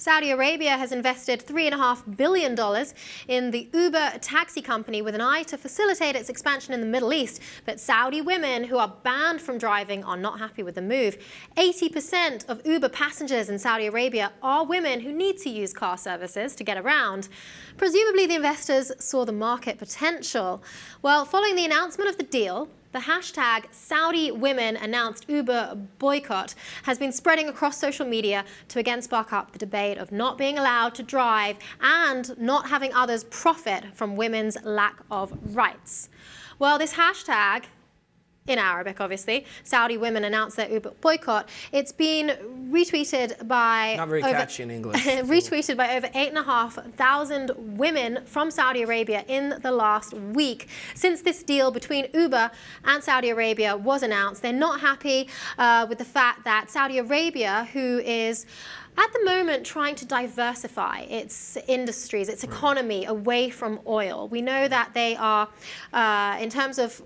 Saudi Arabia has invested $3.5 billion in the Uber taxi company with an eye to facilitate its expansion in the Middle East. But Saudi women who are banned from driving are not happy with the move. 80% of Uber passengers in Saudi Arabia are women who need to use car services to get around. Presumably, the investors saw the market potential. Well, following the announcement of the deal, the hashtag Saudi Women Announced Uber Boycott has been spreading across social media to again spark up the debate of not being allowed to drive and not having others profit from women's lack of rights. Well, this hashtag, in Arabic obviously, Saudi Women Announced Their Uber Boycott, it's been retweeted by not very catchy in English. retweeted by over 8,500 women from Saudi Arabia in the last week. Since this deal between Uber and Saudi Arabia was announced, they're not happy with the fact that Saudi Arabia, who is at the moment trying to diversify its industries, its economy away from oil. We know that they are, in terms of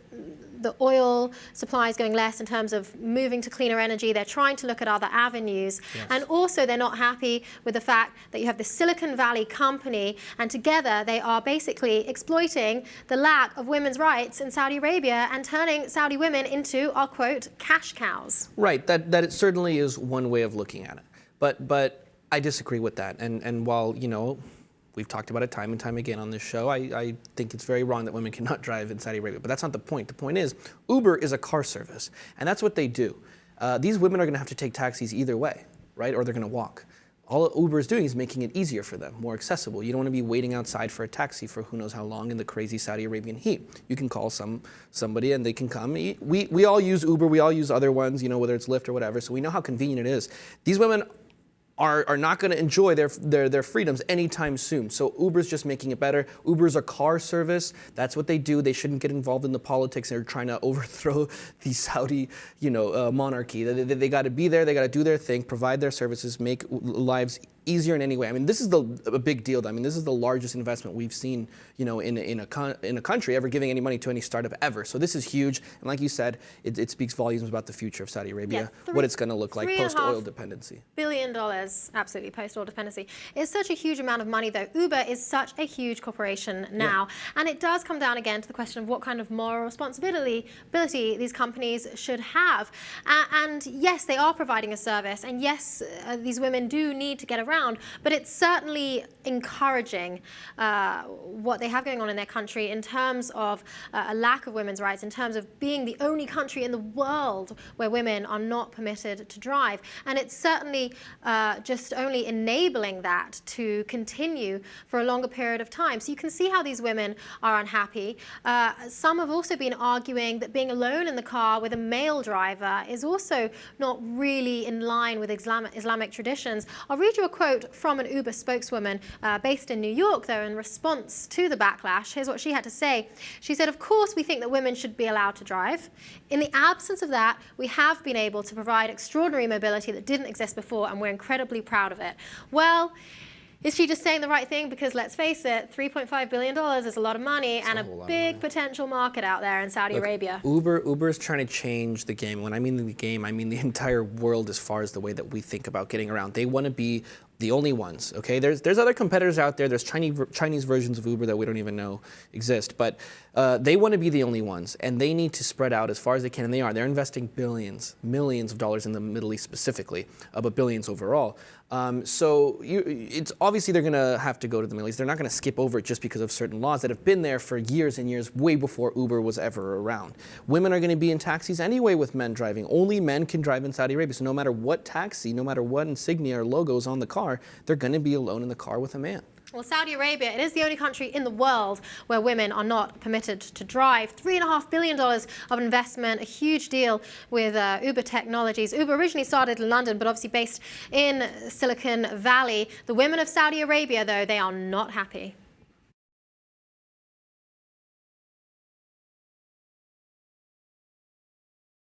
the oil supply is going less, in terms of moving to cleaner energy, they're trying to look at other avenues. Yes. And also they're not happy with the fact that you have the Silicon Valley company, and together they are basically exploiting the lack of women's rights in Saudi Arabia and turning Saudi women into, I'll quote, cash cows. Right, that it certainly is one way of looking at it. But I disagree with that. And while, you know, we've talked about it time and time again on this show, I think it's very wrong that women cannot drive in Saudi Arabia. But that's not the point. The point is, Uber is a car service, and that's what they do. These women are going to have to take taxis either way, right? Or they're going to walk. All Uber is doing is making it easier for them, more accessible. You don't want to be waiting outside for a taxi for who knows how long in the crazy Saudi Arabian heat. You can call somebody and they can come. We all use Uber, we all use other ones, you know, whether it's Lyft or whatever, so we know how convenient it is. These women are not going to enjoy their freedoms anytime soon. So Uber's just making it better. Uber's a car service. That's what they do. They shouldn't get involved in the politics. They're trying to overthrow the Saudi, monarchy. They got to be there. They got to do their thing, provide their services, make lives easier in any way. I mean, this is a big deal. I mean, this is the largest investment we've seen, in a country ever giving any money to any startup ever. So this is huge. And like you said, it speaks volumes about the future of Saudi Arabia, what it's going to look like post-oil dependency. $3.5 billion, absolutely, post-oil dependency. It's such a huge amount of money, though. Uber is such a huge corporation now. Yeah. And it does come down again to the question of what kind of moral responsibility these companies should have. And yes, they are providing a service. And yes, these women do need to get around. But it's certainly encouraging what they have going on in their country in terms of a lack of women's rights, in terms of being the only country in the world where women are not permitted to drive. And it's certainly just only enabling that to continue for a longer period of time. So you can see how these women are unhappy. Some have also been arguing that being alone in the car with a male driver is also not really in line with Islamic traditions. I'll read you a quote from an Uber spokeswoman based in New York, though, in response to the backlash. Here's what she had to say. She said, "Of course, we think that women should be allowed to drive. In the absence of that, we have been able to provide extraordinary mobility that didn't exist before, and we're incredibly proud of it." Well, is she just saying the right thing? Because let's face it, $3.5 billion is a lot of money and a big potential market out there in Saudi Arabia. Uber is trying to change the game. When I mean the game, I mean the entire world as far as the way that we think about getting around. They want to be the only ones, okay? There's other competitors out there. There's Chinese versions of Uber that we don't even know exist. But they want to be the only ones, and they need to spread out as far as they can, and they are. They're investing billions, millions of dollars in the Middle East specifically, but billions overall. So it's obviously they're going to have to go to the Middle East. They're not going to skip over it just because of certain laws that have been there for years and years, way before Uber was ever around. Women are going to be in taxis anyway with men driving. Only men can drive in Saudi Arabia. So no matter what taxi, no matter what insignia or logos on the car, they're going to be alone in the car with a man. Well, Saudi Arabia, it is the only country in the world where women are not permitted to drive. $3.5 billion of investment, a huge deal with Uber Technologies. Uber originally started in London, but obviously based in Silicon Valley. The women of Saudi Arabia, though, they are not happy.